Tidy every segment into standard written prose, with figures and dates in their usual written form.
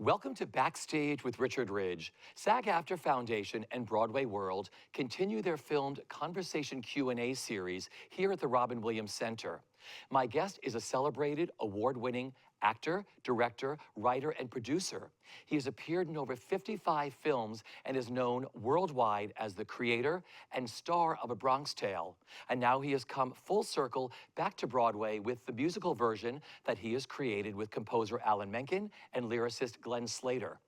Welcome to Backstage with Richard Ridge. SAG-AFTRA Foundation and BroadwayWorld continue their filmed Conversation Q&A series here at the Robin Williams Center. My guest is a celebrated, award-winning actor, director, writer, and producer. He has appeared in over 55 films and is known worldwide as the creator and star of A Bronx Tale. And now he has come full circle back to Broadway with the musical version that he has created with composer Alan Menken and lyricist Glenn Slater.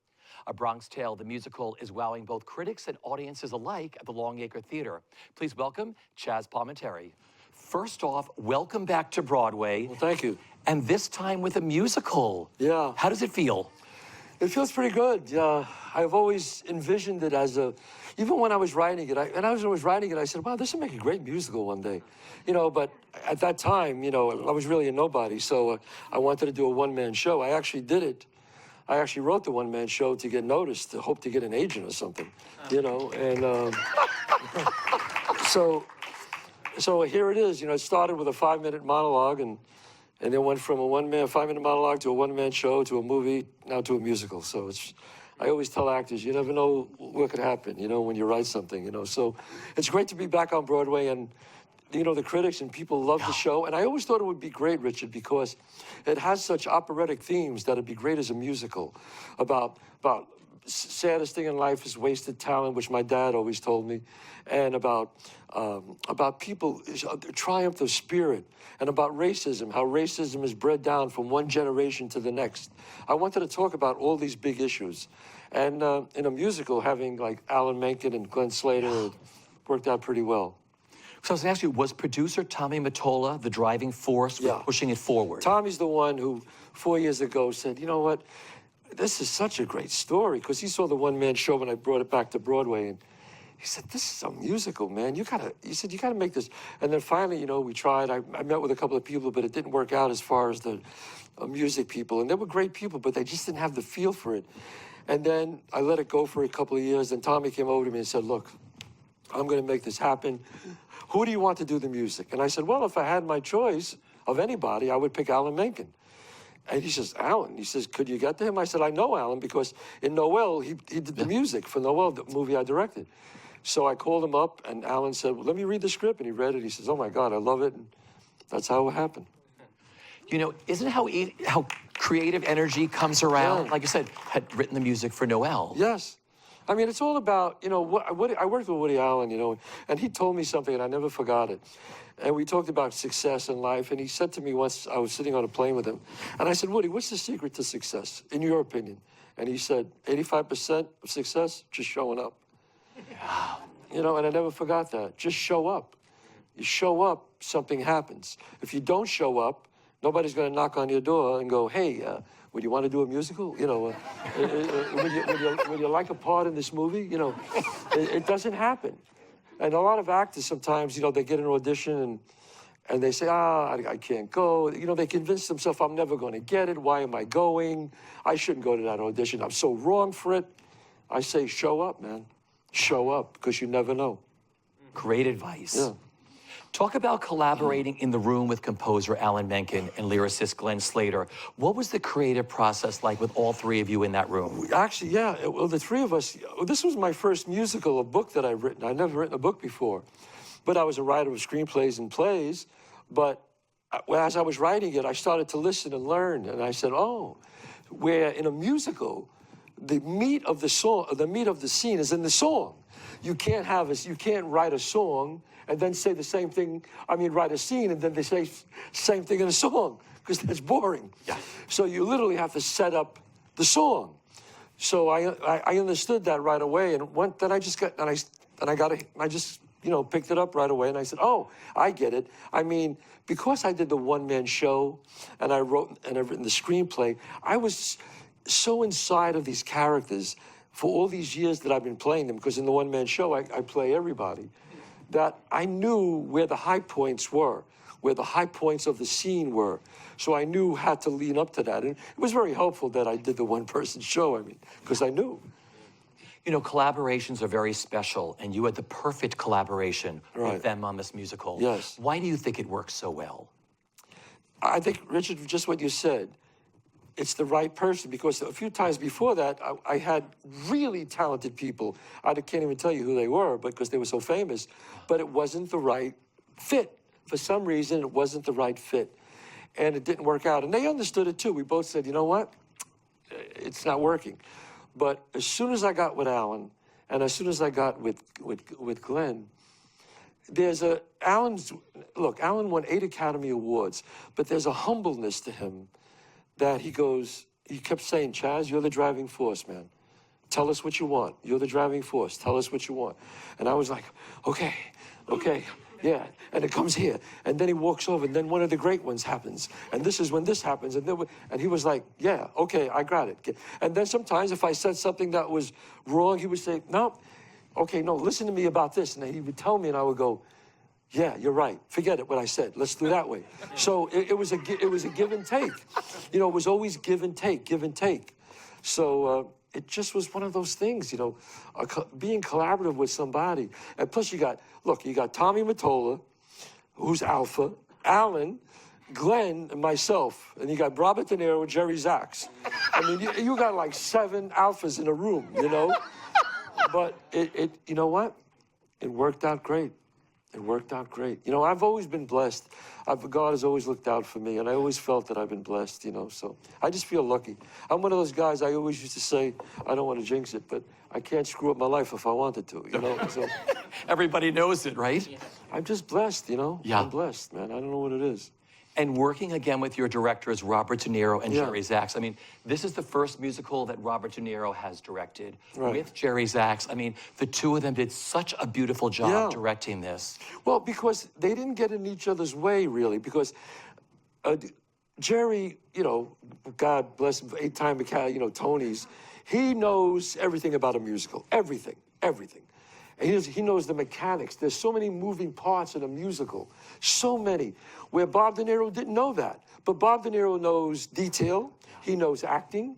A Bronx Tale, the musical, is wowing both critics and audiences alike at the Longacre Theatre. Please welcome Chazz Palminteri. First off, welcome back to Broadway. Well, thank you. And this time with a musical. Yeah. How does it feel? It feels pretty good. I've always envisioned it as even when I was writing it, I said, wow, this would make a great musical one day. But at that time, I was really a nobody. So I wanted to do a one-man show. I actually did it. I actually wrote the one-man show to get noticed, to hope to get an agent or something, and so here it is. It started with a 5-minute monologue and then went from a 5-minute monologue to a one-man show to a movie, now to a musical. So I always tell actors, you never know what could happen, when you write something, So it's great to be back on Broadway, and, the critics and people love the show. And I always thought it would be great, Richard, because it has such operatic themes that it'd be great as a musical about saddest thing in life is wasted talent, which my dad always told me, and about people, the triumph of spirit, and about racism, how racism is bred down from one generation to the next. I wanted to talk about all these big issues. And in a musical, having like Alan Menken and Glenn Slater, it worked out pretty well. So I was going to ask you, was producer Tommy Mottola the driving force with pushing it forward? Tommy's the one who 4 years ago said, you know what, this is such a great story, because he saw the one-man show when I brought it back to Broadway, and he said, this is a musical, man. You gotta make this. And then finally, we tried. I met with a couple of people, but it didn't work out as far as the music people. And they were great people, but they just didn't have the feel for it. And then I let it go for a couple of years, and Tommy came over to me and said, look, I'm gonna make this happen. Who do you want to do the music? And I said, well, if I had my choice of anybody, I would pick Alan Menken. And he says, Alan, he says, could you get to him? I said, I know Alan, because in Noel, he did the music for Noel, the movie I directed. So I called him up, and Alan said, well, let me read the script. And he read it. He says, oh, my God, I love it. And that's how it happened. Isn't it how creative energy comes around? Yeah. Like I said, had written the music for Noel. Yes. I mean, it's all about, I worked with Woody Allen, and he told me something, and I never forgot it. And we talked about success in life, and he said to me once, I was sitting on a plane with him, and I said, Woody, what's the secret to success, in your opinion? And he said, 85% of success, just showing up. And I never forgot that. Just show up. You show up, something happens. If you don't show up, nobody's going to knock on your door and go, hey, would you want to do a musical? Would you like a part in this movie? It doesn't happen. And a lot of actors sometimes, they get an audition and they say, I can't go. They convince themselves, I'm never going to get it. Why am I going? I shouldn't go to that audition. I'm so wrong for it. I say, show up, man. Show up, because you never know. Great advice. Yeah. Talk about collaborating in the room with composer Alan Menken and lyricist Glenn Slater. What was the creative process like with all three of you in that room? Actually, yeah. Well, the three of us, this was my first musical, a book that I've written. I'd never written a book before. But I was a writer of screenplays and plays. But as I was writing it, I started to listen and learn. And I said, oh, where in a musical, the meat of the song, the meat of the scene is in the song. You can't write a song and then say the same thing, write a scene and then they say same thing in a song, because that's boring. Yeah. So you literally have to set up the song. So I understood that right away, and then I just picked it up right away, and I said, oh, I get it. Because I did the one-man show and I've written the screenplay, I was so inside of these characters for all these years that I've been playing them, because in the one-man show, I play everybody, that I knew where the high points were, where the high points of the scene were. So I knew how to lean up to that. And it was very helpful that I did the one-person show, because I knew. Collaborations are very special, and you had the perfect collaboration with them on this musical. Yes. Why do you think it works so well? I think, Richard, just what you said, it's the right person, because a few times before that, I had really talented people. I can't even tell you who they were because they were so famous, but it wasn't the right fit. For some reason, it wasn't the right fit, and it didn't work out. And they understood it too. We both said, you know what? It's not working. But as soon as I got with Alan, and as soon as I got with Glenn, Alan won 8 Academy Awards, but there's a humbleness to him that he kept saying, Chazz, you're the driving force, man. Tell us what you want. You're the driving force. Tell us what you want. And I was like, okay, yeah. And it comes here. And then he walks over, and then one of the great ones happens. And this is when this happens. And he was like, yeah, okay, I got it. And then sometimes if I said something that was wrong, he would say, no, okay, no, listen to me about this. And then he would tell me, and I would go, yeah, you're right. Forget it, what I said. Let's do that way. So it was a give and take. You know, it was always give and take, give and take. So it just was one of those things, you know, being collaborative with somebody. And plus you got Tommy Mottola, who's Alpha, Alan, Glenn, and myself. And you got Robert De Niro and Jerry Zaks. I mean, you got like 7 alphas in a room, you know? But you know what? It worked out great. It worked out great. You know, I've always been blessed. God has always looked out for me, and I always felt that I've been blessed, you know, so I just feel lucky. I'm one of those guys, I always used to say, I don't want to jinx it, but I can't screw up my life if I wanted to, you know, so. Everybody knows it, right? Yeah. I'm just blessed, you know? Yeah. I'm blessed, man. I don't know what it is. And working again with your directors, Robert De Niro and Yeah. Jerry Zaks. I mean, this is the first musical that Robert De Niro has directed Right. with Jerry Zaks. I mean, the two of them did such a beautiful job Yeah. directing this. Well, because they didn't get in each other's way, really, because Jerry, you know, God bless him, 8-time, you know, Tonys, he knows everything about a musical, everything. And he knows the mechanics. There's so many moving parts in a musical, so many, where Bob De Niro didn't know that. But Bob De Niro knows detail, he knows acting,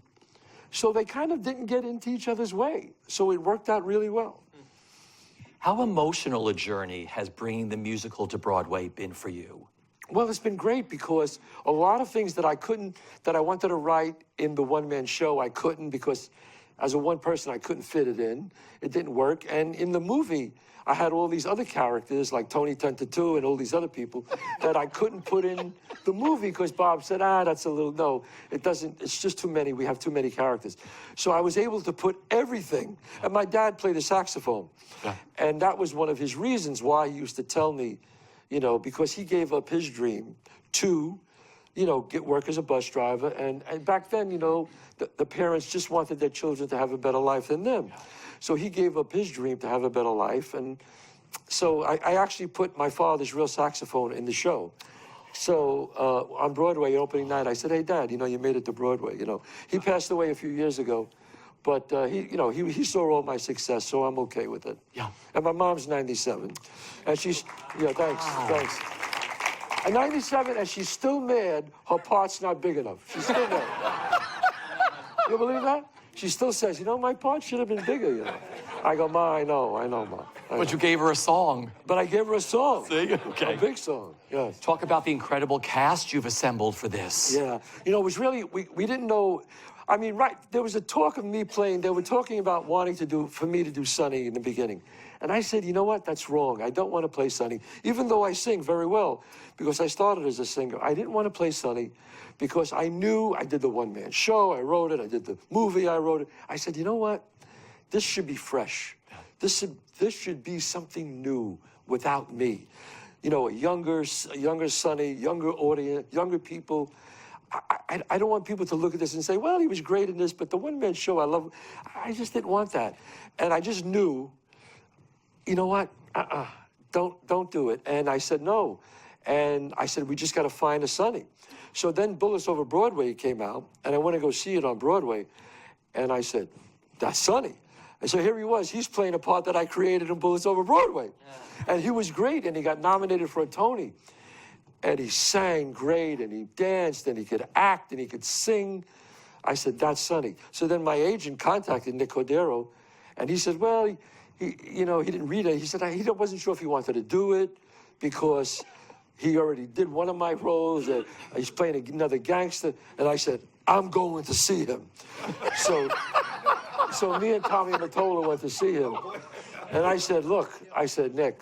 so they kind of didn't get into each other's way. So it worked out really well. How emotional a journey has bringing the musical to Broadway been for you? Well, it's been great because a lot of things that I wanted to write in the one-man show, I couldn't because as a one person, I couldn't fit it in. It didn't work. And in the movie, I had all these other characters like Tony Tentatu and all these other people that I couldn't put in the movie because Bob said, that's a little, no, it doesn't, it's just too many. We have too many characters. So I was able to put everything. And my dad played the saxophone. Yeah. And that was one of his reasons why he used to tell me, you know, because he gave up his dream to, you know, get work as a bus driver. And back then, you know, the parents just wanted their children to have a better life than them. So he gave up his dream to have a better life. And so I actually put my father's real saxophone in the show. So on Broadway, opening night, I said, hey, Dad, you know, you made it to Broadway. You know, he passed away a few years ago. But he saw all my success, so I'm okay with it. Yeah. And my mom's 97. And she's, yeah, thanks. At 97, and she's still mad her part's not big enough. She's still mad. You believe that? She still says, you know, my part should have been bigger, you know. I go, Ma, I know, Ma. But you gave her a song. But I gave her a song. See? Okay. A big song, yes. Talk about the incredible cast you've assembled for this. Yeah. You know, it was really, we didn't know, I mean, right, there was a talk of me playing, they were talking about wanting for me to do Sonny in the beginning. And I said, you know what, that's wrong. I don't want to play Sonny, even though I sing very well, because I started as a singer. I didn't want to play Sonny because I knew I did the one-man show, I wrote it, I did the movie, I wrote it. I said, you know what, this should be fresh. This should be something new without me. You know, a younger Sonny, younger audience, younger people. I don't want people to look at this and say, well, he was great in this, but the one-man show, I love. I just didn't want that. And I just knew, you know what, don't do it. And I said, no. And I said, we just got to find a Sonny. So then Bullets Over Broadway came out, and I went to go see it on Broadway. And I said, that's Sonny. And so here he was. He's playing a part that I created in Bullets Over Broadway. Yeah. And he was great, and he got nominated for a Tony. And he sang great, and he danced, and he could act, and he could sing. I said, that's Sonny. So then my agent contacted Nick Cordero, and he said, well, he didn't read it. He said he wasn't sure if he wanted to do it because he already did one of my roles. He's playing another gangster. And I said, I'm going to see him. So me and Tommy Mottola went to see him. And I said, look, I said, Nick,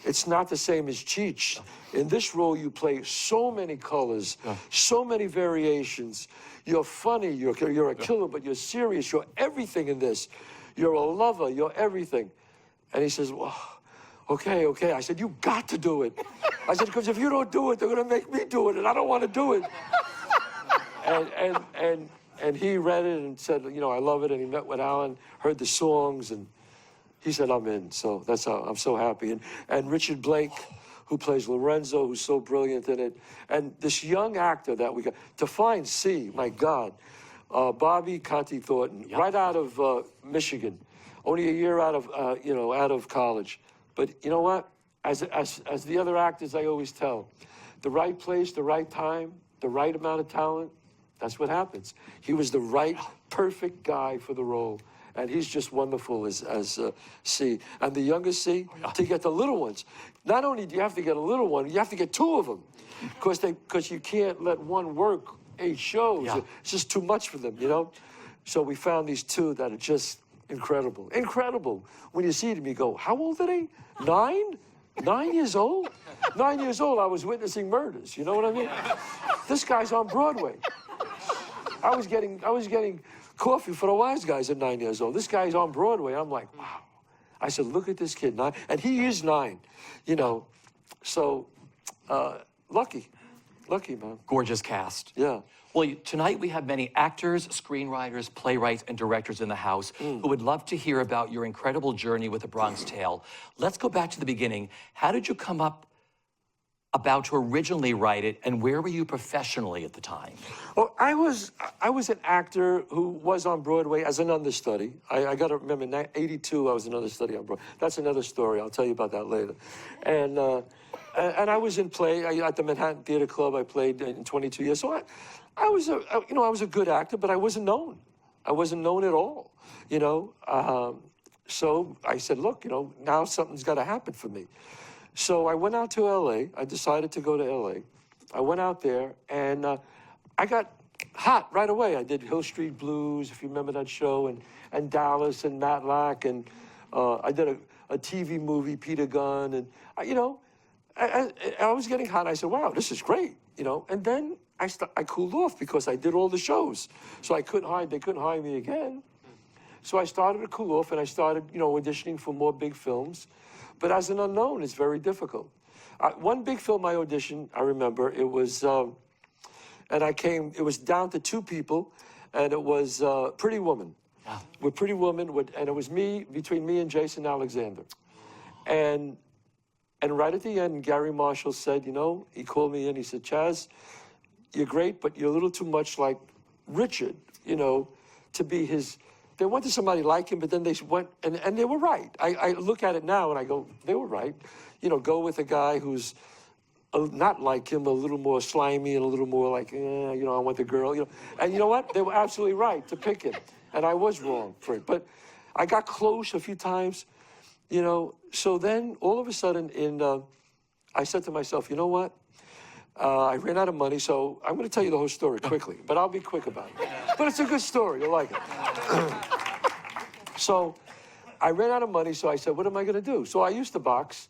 it's not the same as Cheech. In this role, you play so many colors, so many variations. You're funny, you're a killer, but you're serious. You're everything in this. You're a lover, you're everything. And he says, well, okay. I said, you got to do it. I said, because if you don't do it, they're going to make me do it, and I don't want to do it. And he read it and said, you know, I love it. And he met with Alan, heard the songs, and he said, I'm in. So that's how I'm so happy. And Richard Blake, who plays Lorenzo, who's so brilliant in it. And this young actor that we got, to find C, my God, Bobby Conti Thornton, right out of Michigan, only a year out of, out of college. But you know what? As the other actors, I always tell, the right place, the right time, the right amount of talent, that's what happens. He was the right, perfect guy for the role. And he's just wonderful as C. And the younger C, to get the little ones. Not only do you have to get a little one, you have to get two of them. Because you can't let one work 8 shows. Yeah. It's just too much for them, you know? So we found these two that are just incredible. Incredible. When you see them, you go, how old are they? 9? 9 years old? 9 years old, I was witnessing murders, you know what I mean? This guy's on Broadway. I was getting coffee for the wise guys at 9 years old. This guy's on Broadway. I'm like, wow. I said, look at this kid, 9. And he is 9, you know. So, lucky, man. Gorgeous cast. Yeah. Well, tonight we have many actors, screenwriters, playwrights, and directors in the house who would love to hear about your incredible journey with A BRONX TALE. Let's go back to the beginning. How did you come about to originally write it, and where were you professionally at the time? Well, I was an actor who was on Broadway as an understudy. I got to remember, in '82, I was an understudy on Broadway. That's another story. I'll tell you about that later. And I was in play at the Manhattan Theatre Club. I played in 22 years. So I was a good actor, but I wasn't known. I wasn't known at all, you know. So I said, look, you know, now something's got to happen for me. So I went out to L.A. I decided to go to L.A. I went out there, and I got hot right away. I did Hill Street Blues, if you remember that show, and Dallas and Matlack, and I did a TV movie, Peter Gunn, and, you know, I was getting hot. I said, wow, this is great, you know. And then I cooled off because I did all the shows. So they couldn't hire me again. So I started to cool off, and I started, you know, auditioning for more big films. But as an unknown, it's very difficult. One big film I auditioned, I remember, it was, it was down to 2 people, and it was Pretty Woman. Yeah. With Pretty Woman, and it was between me and Jason Alexander. And right at the end, Gary Marshall said, you know, he called me in, he said, Chazz, you're great, but you're a little too much like Richard, you know, to be his... They wanted somebody like him, but then they went, and they were right. I look at it now and I go, they were right. You know, go with a guy who's not like him, a little more slimy and a little more like, you know, I want the girl, you know. And you know what? They were absolutely right to pick him. And I was wrong for it. But I got close a few times, you know. So then all of a sudden I said to myself, you know what? I ran out of money, so I'm going to tell you the whole story quickly, but I'll be quick about it. But it's a good story. You'll like it. So I ran out of money, so I said, what am I going to do? So I used to box,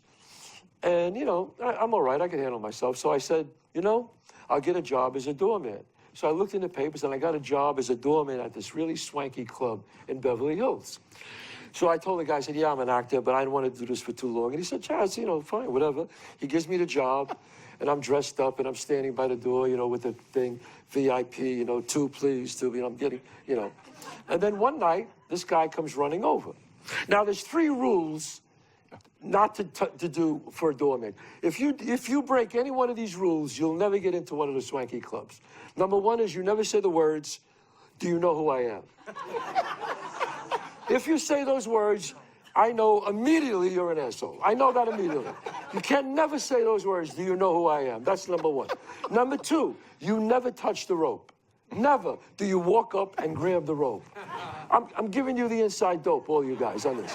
and, you know, I'm all right. I can handle myself. So I said, you know, I'll get a job as a doorman. So I looked in the papers, and I got a job as a doorman at this really swanky club in Beverly Hills. So I told the guy, I said, yeah, I'm an actor, but I don't want to do this for too long. And he said, Chazz, you know, fine, whatever. He gives me the job. And I'm dressed up, and I'm standing by the door, you know, with the thing, VIP, you know, 2, please, 2, you know, I'm getting, you know. And then one night, this guy comes running over. Now, there's 3 rules not to do for a doorman. If you break any one of these rules, you'll never get into one of the swanky clubs. Number 1 is you never say the words, do you know who I am? If you say those words, I know immediately you're an asshole. I know that immediately. You can never say those words, do you know who I am? That's number 1. Number 2, you never touch the rope. Never do you walk up and grab the rope. I'm giving you the inside dope, all you guys, on this.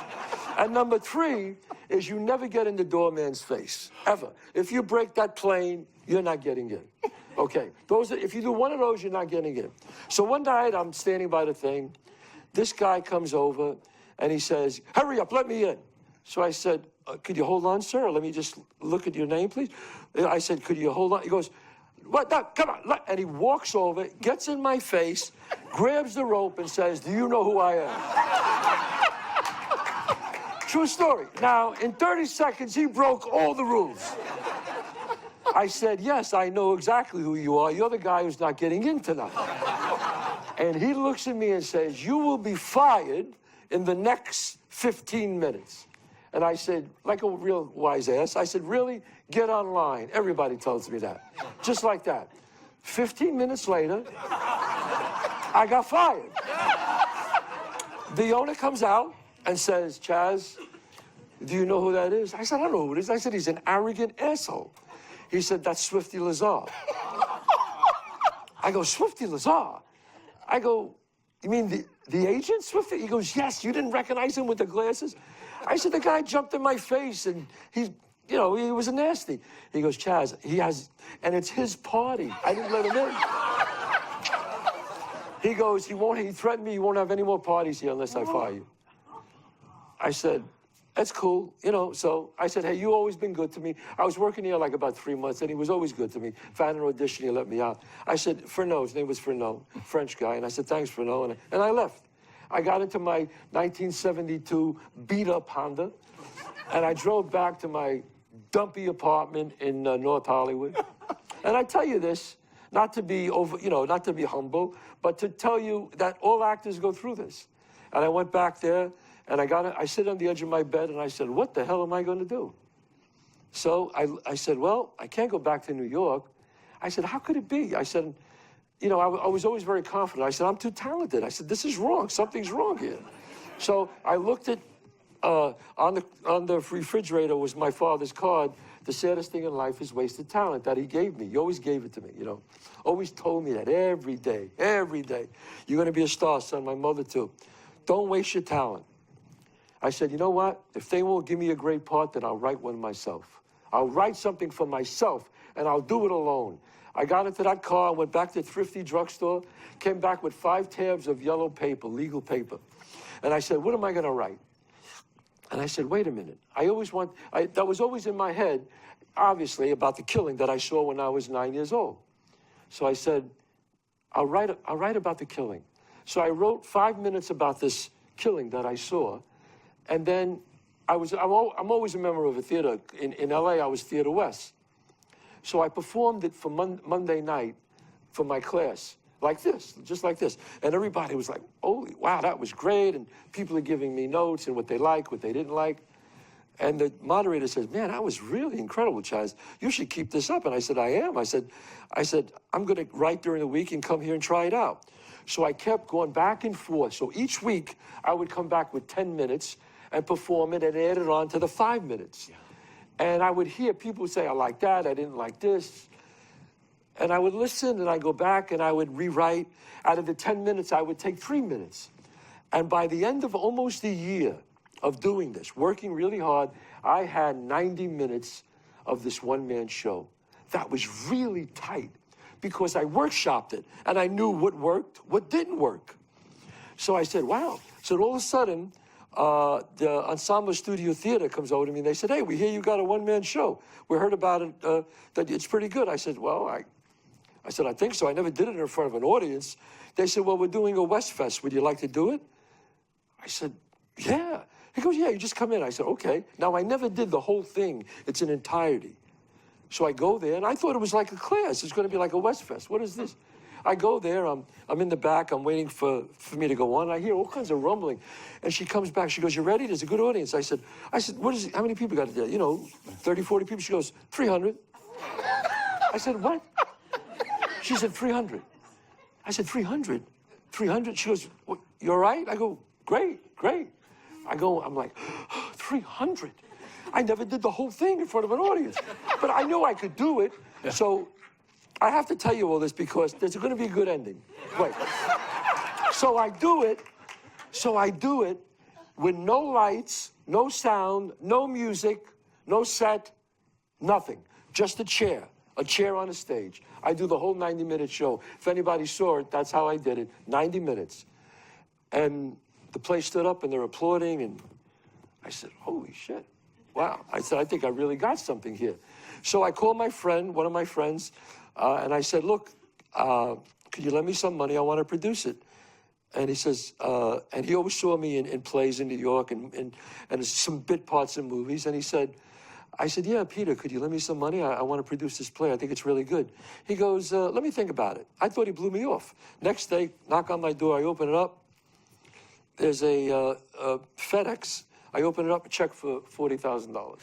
And number 3 is you never get in the doorman's face, ever. If you break that plane, you're not getting in. Okay, if you do one of those, you're not getting in. So one night, I'm standing by the thing. This guy comes over, and he says, hurry up, let me in. So I said, could you hold on, sir? Let me just look at your name, please. I said, could you hold on? He goes, what? No, come on. And he walks over, gets in my face, grabs the rope, and says, do you know who I am? True story. Now, in 30 seconds, he broke all the rules. I said, yes, I know exactly who you are. You're the guy who's not getting in tonight. And he looks at me and says, you will be fired in the next 15 minutes. And I said, like a real wise ass, I said, really? Get online. Everybody tells me that. Just like that. 15 minutes later, I got fired. The owner comes out and says, Chazz, do you know who that is? I said, I don't know who it is. I said, he's an arrogant asshole. He said, that's Swifty Lazar. I go, Swifty Lazar? I go, you mean the agent, Swifty? He goes, yes, you didn't recognize him with the glasses? I said, the guy jumped in my face, and he was a nasty. He goes, Chazz, and it's his party. I didn't let him in. He goes, he threatened me, he won't have any more parties here unless I fire you. I said, that's cool, so I said, hey, you always been good to me. I was working here like about 3 months, and he was always good to me. If I had an audition, he let me out. I said, Fernand, his name was Fernand, French guy, and I said, thanks, Fernand, and I left. I got into my 1972 beat-up Honda, and I drove back to my dumpy apartment in North Hollywood. And I tell you this, not to be not to be humble, but to tell you that all actors go through this. And I went back there, and I sit on the edge of my bed, and I said, what the hell am I going to do? So I said, well, I can't go back to New York. I said, how could it be? I said, I was always very confident. I said, I'm too talented. I said, this is wrong. Something's wrong here. So I looked at, on the refrigerator was my father's card. The saddest thing in life is wasted talent that he gave me. He always gave it to me, Always told me that every day. You're going to be a star, son. My mother, too. Don't waste your talent. I said, you know what? If they won't give me a great part, then I'll write one myself. I'll write something for myself, and I'll do it alone. I got into that car, went back to the thrifty drugstore, came back with 5 tabs of yellow paper, legal paper. And I said, what am I going to write? And I said, wait a minute. That was always in my head, obviously, about the killing that I saw when I was 9 years old. So I said, I'll write about the killing. So I wrote 5 minutes about this killing that I saw. And then I'm always a member of a theater. In LA, I was Theater West. So I performed it for Monday night for my class, like this, just like this. And everybody was like, oh, wow, that was great. And people are giving me notes and what they like, what they didn't like. And the moderator says, man, that was really incredible, Chazz. You should keep this up. And I said, I am. I said, I'm going to write during the week and come here and try it out. So I kept going back and forth. So each week, I would come back with 10 minutes and perform it and add it on to the 5 minutes. Yeah. And I would hear people say, I like that, I didn't like this. And I would listen, and I'd go back, and I would rewrite. Out of the 10 minutes, I would take 3 minutes. And by the end of almost a year of doing this, working really hard, I had 90 minutes of this one-man show. That was really tight, because I workshopped it, and I knew what worked, what didn't work. So I said, wow. So all of a sudden, the Ensemble Studio Theater comes over to me, and they said, hey, we hear you got a one-man show. We heard about it, that it's pretty good. I said, well, I said, I think so. I never did it in front of an audience. They said, well, we're doing a West Fest. Would you like to do it? I said, yeah. He goes, yeah, you just come in. I said, okay. Now, I never did the whole thing. It's an entirety. So I go there, and I thought it was like a class. It's going to be like a West Fest. What is this? I go there, I'm in the back, I'm waiting for me to go on. I hear all kinds of rumbling. And she comes back, she goes, you ready? There's a good audience. I said, what is it? How many people got there? 30, 40 people. She goes, 300. I said, what? She said, 300. I said, 300? 300? She goes, you all right? I go, great. I'm like, 300? I never did the whole thing in front of an audience. But I knew I could do it. Yeah. So I have to tell you all this because there's going to be a good ending. Wait. So I do it with no lights, no sound, no music, no set, nothing. Just a chair. a chair on a stage. I do the whole 90-minute show. If anybody saw it, that's how I did it, 90 minutes. And the place stood up and they're applauding, and I said, holy shit, wow. I said, I think I really got something here. So I called my friend, one of my friends, and I said, look, could you lend me some money? I want to produce it. And he says, and he always saw me in plays in New York and some bit parts in movies. And he said, I said, yeah, Peter, could you lend me some money? I want to produce this play. I think it's really good. He goes, let me think about it. I thought he blew me off. Next day, knock on my door. I open it up. There's a FedEx. I open it up, a check for $40,000.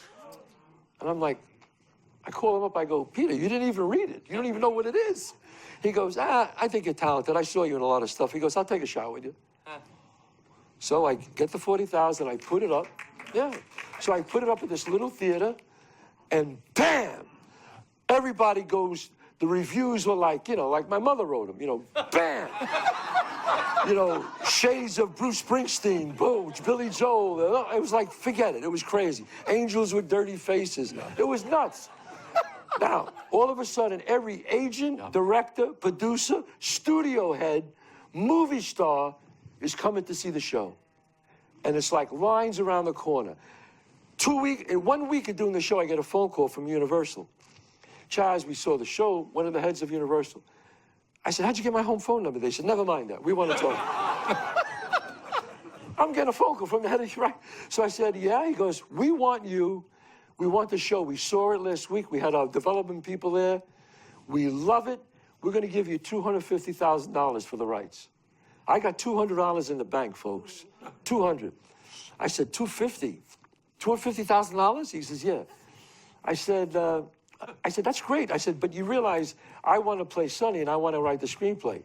And I'm like, I call him up. I go, Peter, you didn't even read it. You don't even know what it is. He goes, I think you're talented. I saw you in a lot of stuff. He goes, I'll take a shot with you. So I get the $40,000. I put it up. Yeah. So I put it up at this little theater, and bam! Everybody goes, the reviews were like, you know, like my mother wrote them, you know, bam! You know, shades of Bruce Springsteen, boom, Billy Joel. It was like, forget it. It was crazy. Angels with dirty faces. It was nuts. Now, all of a sudden, every agent, director, producer, studio head, movie star is coming to see the show. And it's like lines around the corner. In 1 week of doing the show, I get a phone call from Universal. Chazz, we saw the show, one of the heads of Universal. I said, how'd you get my home phone number? They said, never mind that. We want to talk. I'm getting a phone call from the head of, right? So I said, yeah. He goes, we want you. We want the show. We saw it last week. We had our development people there. We love it. We're going to give you $250,000 for the rights. I got $200 in the bank, folks. 200. I said, $250? $250,000? He says, yeah. I said, that's great. I said, but you realize I want to play Sonny and I want to write the screenplay.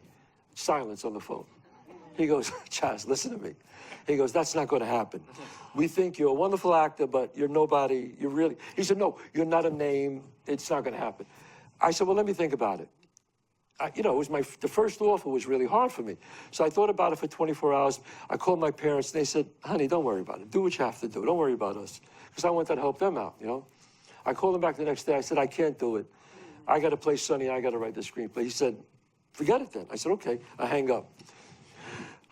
Silence on the phone. He goes, Chazz, listen to me. He goes, that's not going to happen. We think you're a wonderful actor, but you're nobody. You're really... He said, no, you're not a name. It's not going to happen. I said, well, let me think about it. You know, it was the first offer was really hard for me. So I thought about it for 24 hours. I called my parents, and they said, honey, don't worry about it. Do what you have to do. Don't worry about us. Because I wanted to help them out, you know. I called him back the next day. I said, I can't do it. I got to play Sonny. I got to write the screenplay. He said, forget it then. I said, okay. I hang up.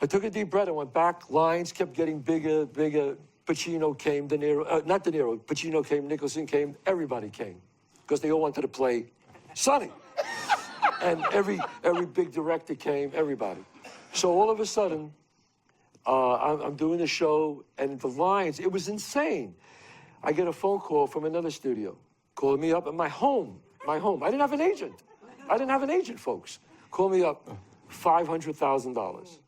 I took a deep breath. I went back. Lines kept getting bigger, bigger. Pacino came, De Niro, not De Niro. Pacino came, Nicholson came. Everybody came. Because they all wanted to play Sonny. And every big director came, everybody. So all of a sudden, I'm doing the show, and the lines, it was insane. I get a phone call from another studio, calling me up at my home. I didn't have an agent. I didn't have an agent, folks. Call me up, $500,000.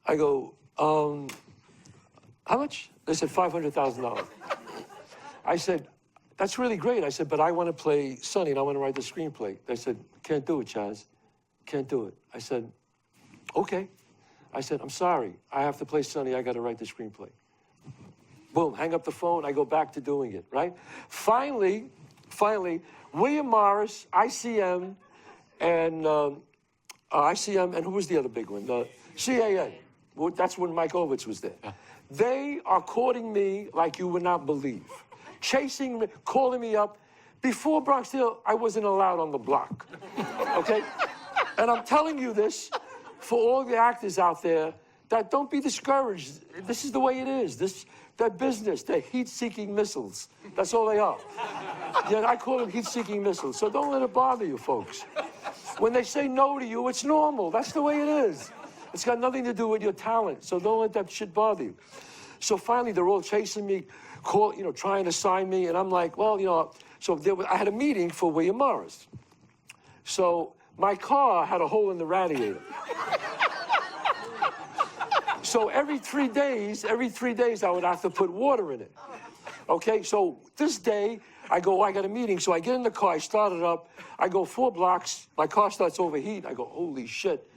I go, how much? They said $500,000. I said, that's really great. I said, but I want to play Sonny and I want to write the screenplay. They said, can't do it, Chazz. Can't do it. I said, okay. I said, I'm sorry. I have to play Sonny. I got to write the screenplay. Boom, hang up the phone. I go back to doing it, right? Finally, William Morris, ICM, and who was the other big one? CAA. Well, that's when Mike Ovitz was there. Yeah. They are courting me like you would not believe. Chasing me, calling me up. Before Bronx Tale, I wasn't allowed on the block, okay? And I'm telling you this for all the actors out there, that don't be discouraged. This is the way it is. They're business. They're heat-seeking missiles. That's all they are. Yeah, I call them heat-seeking missiles. So don't let it bother you, folks. When they say no to you, it's normal. That's the way it is. It's got nothing to do with your talent. So don't let that shit bother you. So finally, they're all chasing me, trying to sign me. And I'm like, well, so I had a meeting for William Morris. So my car had a hole in the radiator. So every 3 days, I would have to put water in it. Okay, so this day, I got a meeting. So I get in the car, I start it up. I go 4 blocks. My car starts overheating. I go, holy shit.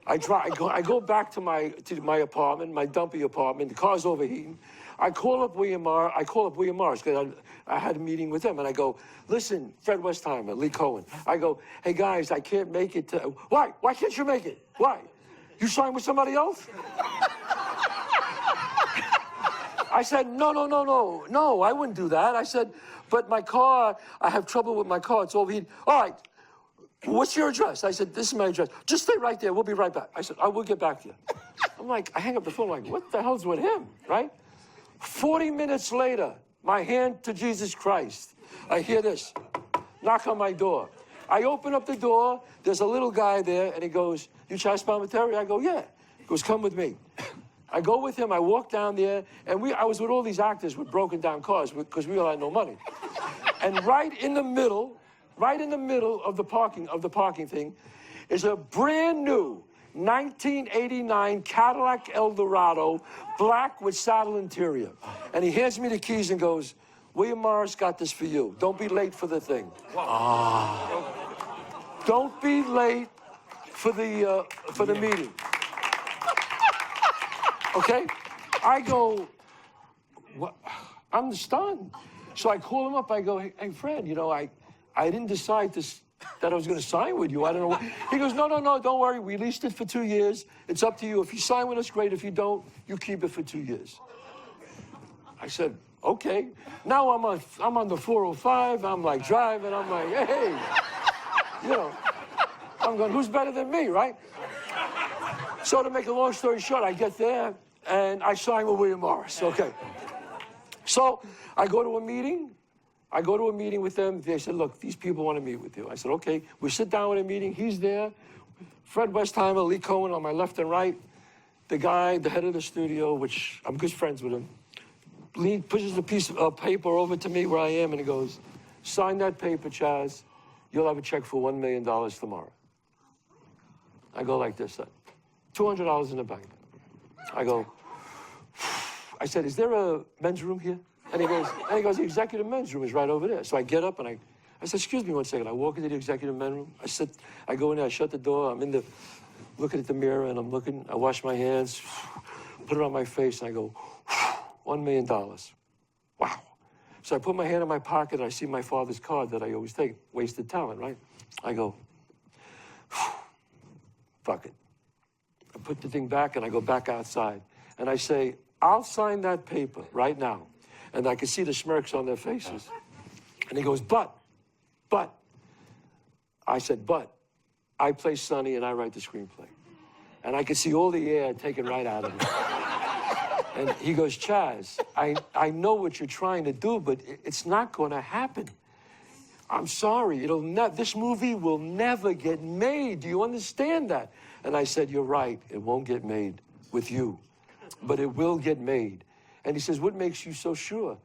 I go back to my apartment, my dumpy apartment. The car's overheating. I call up William Morris because I had a meeting with him, and I go, listen, Fred Westheimer, Lee Cohen. I go, hey guys, I can't make it. Why? Why can't you make it? Why? You signed with somebody else? I said, no, I wouldn't do that. I said, But my car, I have trouble with my car. It's overheating. All right, what's your address? I said, this is my address. Just stay right there. We'll be right back. I said, I will get back to you. I'm like, I hang up the phone, like, what the hell's with him, right? 40 minutes later, my hand to Jesus Christ. I hear this, knock on my door. I open up the door, there's a little guy there, and he goes, you Chazz Palminteri? I go, yeah. He goes, come with me. I go with him, I walk down there, and I was with all these actors with broken down cars because we all had no money. And right in the middle of the parking thing is a brand new 1989 Cadillac Eldorado, black with saddle interior. And he hands me the keys and goes, William Morris got this for you. Don't be late for the thing. Don't be late for the meeting. Okay? I go, what? I'm stunned. So I call him up. I go, hey, Fred, you know, I didn't decide that I was going to sign with you. I don't know. He goes, no, don't worry. We leased it for 2 years. It's up to you. If you sign with us, great. If you don't, you keep it for 2 years. I said, okay. Now I'm on the 405. I'm like driving. I'm like, hey, you know, I'm going, who's better than me, right? So to make a long story short, I get there and I sign with William Morris. Okay. So I go to a meeting. I go to a meeting with them. They said, look, these people want to meet with you. I said, okay. We sit down with a meeting. He's there. Fred Westheimer, Lee Cohen on my left and right. The guy, the head of the studio, which I'm good friends with him, Lee pushes a piece of paper over to me where I am, and he goes, sign that paper, Chazz. You'll have a check for $1 million tomorrow. I go like this, $200 in the bank. I go, I said, is there a men's room here? And he goes, the executive men's room is right over there. So I get up and I said, excuse me one second. I walk into the executive men's room. I go in there, I shut the door. I'm looking at the mirror and I'm looking, I wash my hands, put it on my face, and I go, $1 million. Wow. So I put my hand in my pocket and I see my father's card that I always take, wasted talent, right? I go, fuck it. I put the thing back and I go back outside. And I say, I'll sign that paper right now. And I can see the smirks on their faces. And he goes, but. I said, but. I play Sonny and I write the screenplay. And I could see all the air taken right out of him. And he goes, Chazz, I know what you're trying to do, but it's not going to happen. I'm sorry, this movie will never get made. Do you understand that? And I said, you're right, it won't get made with you, but it will get made. And he says, what makes you so sure?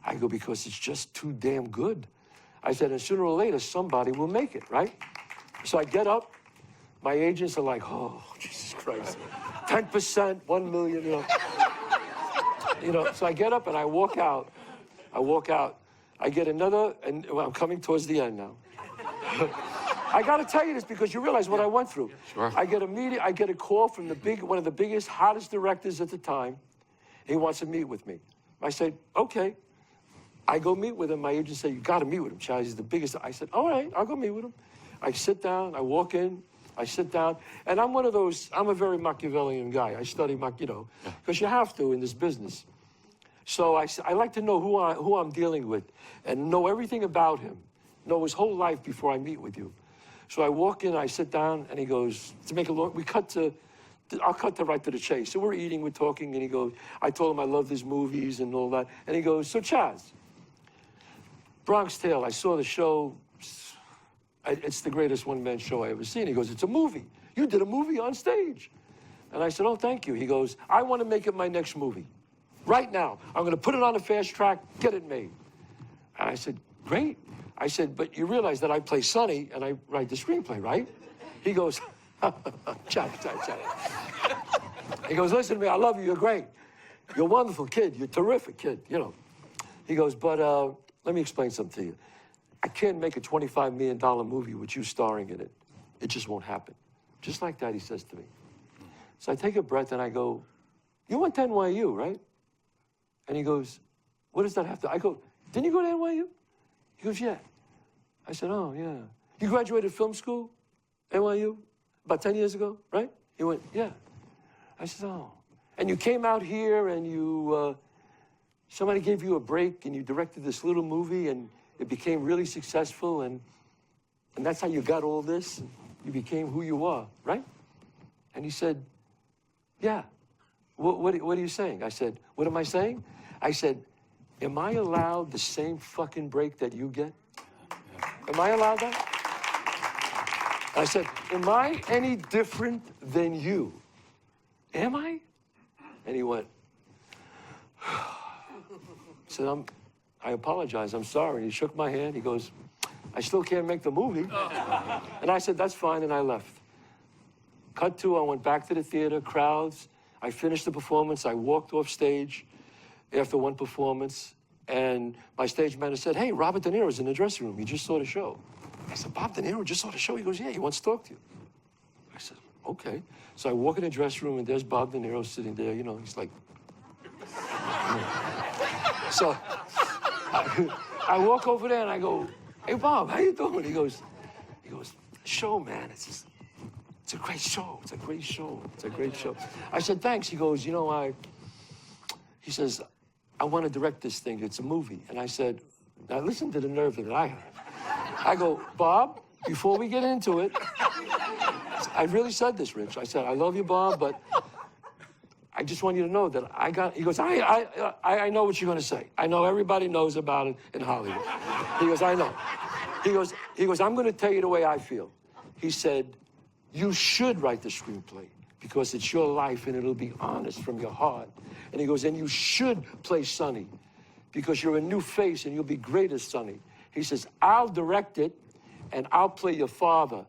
I go, because it's just too damn good. I said, and sooner or later, somebody will make it, right? So I get up. My agents are like, oh, Jesus Christ. 10%, 1 million, you know. So I get up and I walk out. I get another, and well, I'm coming towards the end now. I got to tell you this because you realize what I went through. Sure. I get a call from one of the biggest, hottest directors at the time. He wants to meet with me. I said, okay. I go meet with him. My agent said, you got to meet with him, Chazz. He's the biggest. I said, all right, I'll go meet with him. I sit down. I walk in. I sit down. And I'm one of those, I'm a very Machiavellian guy. I study, because you have to in this business. So I like to know who I'm dealing with and know everything about him, know his whole life before I meet with you. So I walk in, I sit down, and he goes, I'll cut right to the chase. So we're eating, we're talking, and he goes, I told him I love his movies and all that. And he goes, so Chazz, Bronx Tale, I saw the show. It's the greatest one-man show I ever seen. He goes, it's a movie. You did a movie on stage. And I said, oh, thank you. He goes, I want to make it my next movie. Right now. I'm going to put it on a fast track, get it made. And I said, great. I said, but you realize that I play Sonny and I write the screenplay, right? He goes, chat. He goes, listen to me, I love you, you're great. You're a wonderful kid, you're a terrific kid, you know. He goes, but let me explain something to you. I can't make a $25 million movie with you starring in it. It just won't happen. Just like that, he says to me. So I take a breath and I go, you went to NYU, right? And he goes, what does that have to, I go, didn't you go to NYU? He goes, yeah. I said, oh, yeah. You graduated film school, NYU, about 10 years ago, right? He went, yeah. I said, oh. And you came out here and you somebody gave you a break and you directed this little movie and it became really successful and that's how you got all this. And you became who you are, right? And he said, yeah. What are you saying? I said, what am I saying? I said, am I allowed the same fucking break that you get? Am I allowed that? I said, am I any different than you? Am I? And he went, I said, I apologize, I'm sorry. He shook my hand, he goes, I still can't make the movie. And I said, that's fine, and I left. Cut to, I went back to the theater, crowds. I finished the performance. I walked off stage after one performance, and my stage manager said, hey, Robert De Niro's in the dressing room. He just saw the show. I said, Bob De Niro just saw the show? He goes, yeah, he wants to talk to you. I said, okay. So I walk in the dressing room, and there's Bob De Niro sitting there. You know, he's like... So I walk over there, and I go, hey, Bob, how you doing? He goes, show, man, it's a great show. It's a great show. It's a great show. I said, thanks. He goes, you know, he says, I want to direct this thing. It's a movie. And I said, now listen to the nerve that I have. I go, Bob, before we get into it, I really said this, Rich. I said, I love you, Bob, but I just want you to know that he goes, I know what you're going to say. I know everybody knows about it in Hollywood. He goes, I know. He goes, I'm going to tell you the way I feel. He said, you should write the screenplay because it's your life and it'll be honest from your heart. And he goes, and you should play Sonny because you're a new face and you'll be great as Sonny. He says, I'll direct it and I'll play your father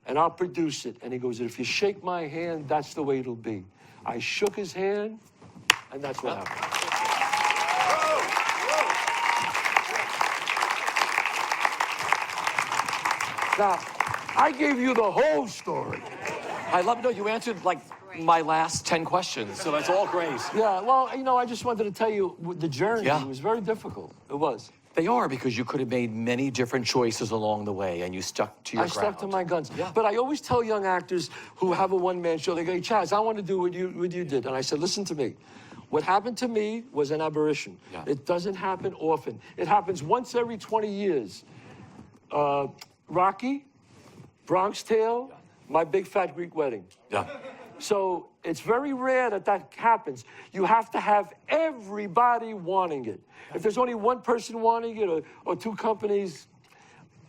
and I'll produce it. And he goes, if you shake my hand, that's the way it'll be. I shook his hand and that's what happened. Now, I gave you the whole story. I love, no, you answered like my last 10 questions, so that's all great. Yeah, well, you know, I just wanted to tell you the journey. Yeah. It was very difficult. It was. They are, because you could have made many different choices along the way, and you stuck to your I stuck to my guns. Yeah. But I always tell young actors who have a one-man show, they go, hey, Chazz, I want to do what you did. And I said, listen to me. What happened to me was an aberration. Yeah. It doesn't happen often. It happens once every 20 years. Rocky, Bronx Tale, My Big Fat Greek Wedding. Yeah. So it's very rare that happens. You have to have everybody wanting it. If there's only one person wanting it or two companies,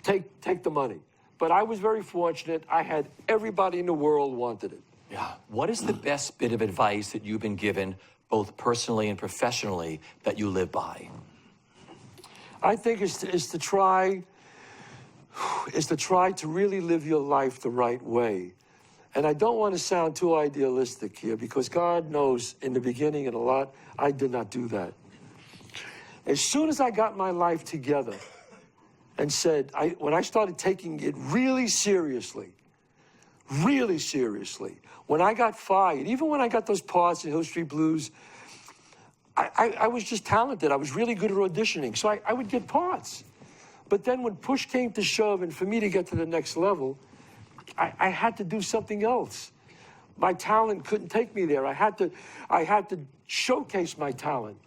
take the money. But I was very fortunate. I had everybody in the world wanted it. Yeah. What is the best bit of advice that you've been given, both personally and professionally, that you live by? I think is to try to really live your life the right way. And I don't want to sound too idealistic here because God knows in the beginning and a lot, I did not do that. As soon as I got my life together and said, when I started taking it really seriously, when I got fired, even when I got those parts in Hill Street Blues, I was just talented. I was really good at auditioning, so I would get parts. But then when push came to shove and for me to get to the next level, I had to do something else. My talent couldn't take me there. I had to showcase my talent.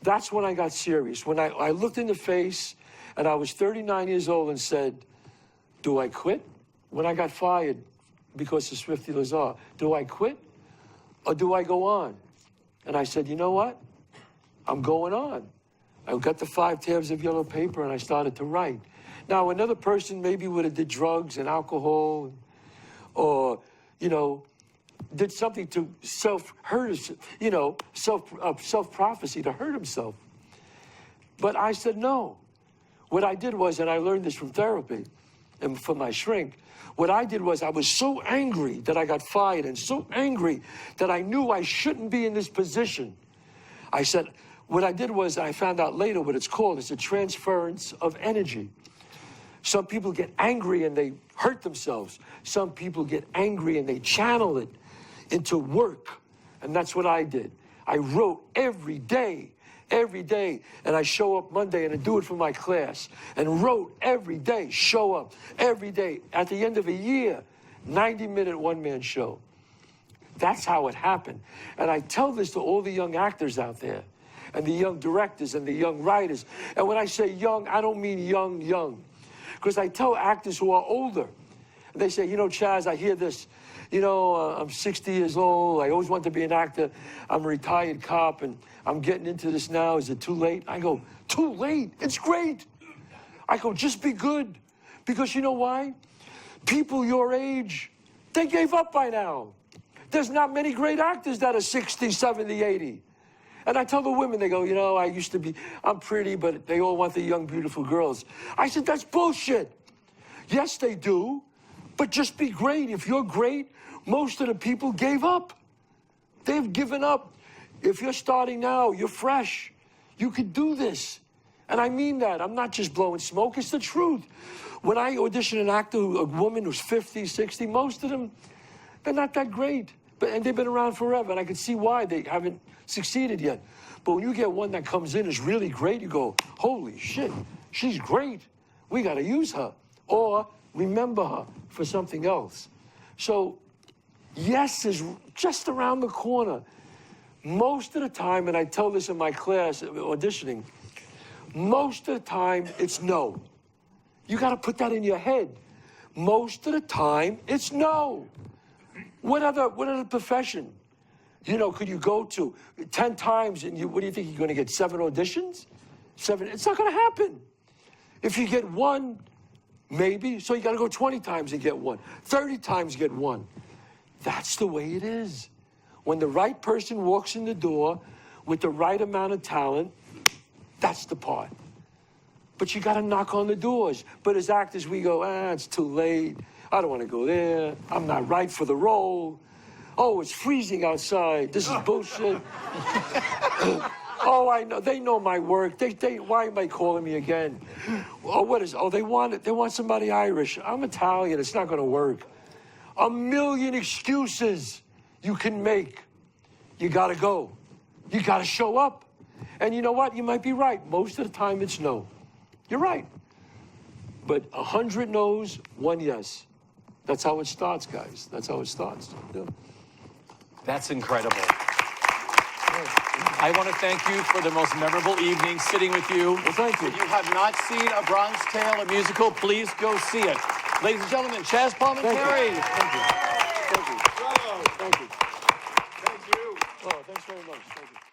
That's when I got serious. When I looked in the face and I was 39 years old and said, do I quit? When I got fired because of Swifty Lazar, do I quit or do I go on? And I said, you know what? I'm going on. I got the 5 tabs of yellow paper and I started to write. Now, another person maybe would have did drugs and alcohol or, you know, did something to self-hurt, you know, self-prophecy to hurt himself. But I said no. What I did was, and I learned this from therapy and from my shrink, what I did was I was so angry that I got fired and so angry that I knew I shouldn't be in this position. I said, what I did was, I found out later what it's called, it's a transference of energy. Some people get angry and they hurt themselves. Some people get angry and they channel it into work. And that's what I did. I wrote every day, and I show up Monday and I do it for my class. And wrote every day, show up every day. At the end of a year, 90-minute one-man show. That's how it happened. And I tell this to all the young actors out there. and the young directors and the young writers. And when I say young, I don't mean young. Because I tell actors who are older, they say, you know, Chazz, I hear this. You know, I'm 60 years old. I always wanted to be an actor. I'm a retired cop, and I'm getting into this now. Is it too late? I go, too late? It's great. I go, just be good. Because you know why? People your age, they gave up by now. There's not many great actors that are 60, 70, 80. And I tell the women, they go, you know, I'm pretty, but they all want the young, beautiful girls. I said, that's bullshit. Yes, they do, but just be great. If you're great, most of the people gave up. They've given up. If you're starting now, you're fresh. You could do this. And I mean that. I'm not just blowing smoke. It's the truth. When I audition an actor, a woman who's 50, 60, most of them, they're not that great. And they've been around forever, and I can see why they haven't succeeded yet. But when you get one that comes in, is really great, you go, holy shit, she's great. We got to use her. Or remember her for something else. So yes is just around the corner. Most of the time, and I tell this in my class, auditioning, most of the time, it's no. You got to put that in your head. Most of the time, it's no. What other profession? You know, could you go to 10 times and what do you think, you're going to get 7 auditions? 7, it's not going to happen. If you get 1, maybe, so you got to go 20 times and get 1. 30 times, get 1. That's the way it is. When the right person walks in the door with the right amount of talent, that's the part. But you got to knock on the doors. But as actors, we go, it's too late. I don't want to go there. I'm not right for the role. Oh, it's freezing outside. This is bullshit. Oh, I know. They know my work. Why am I calling me again? Oh, what is? Oh, they want somebody Irish. I'm Italian. It's not going to work. A million excuses you can make. You got to go. You got to show up. And you know what? You might be right. Most of the time, it's no. You're right. But 100 no's, 1 yes. That's how it starts, guys. That's how it starts. Yeah. That's incredible. I want to thank you for the most memorable evening sitting with you. Well, thank you. If you have not seen A Bronx Tale, a musical, please go see it. Ladies and gentlemen, Chazz Palminteri. Thank you. Thank you. Bravo. Thank you. Thank you. Oh, thanks very much. Thank you.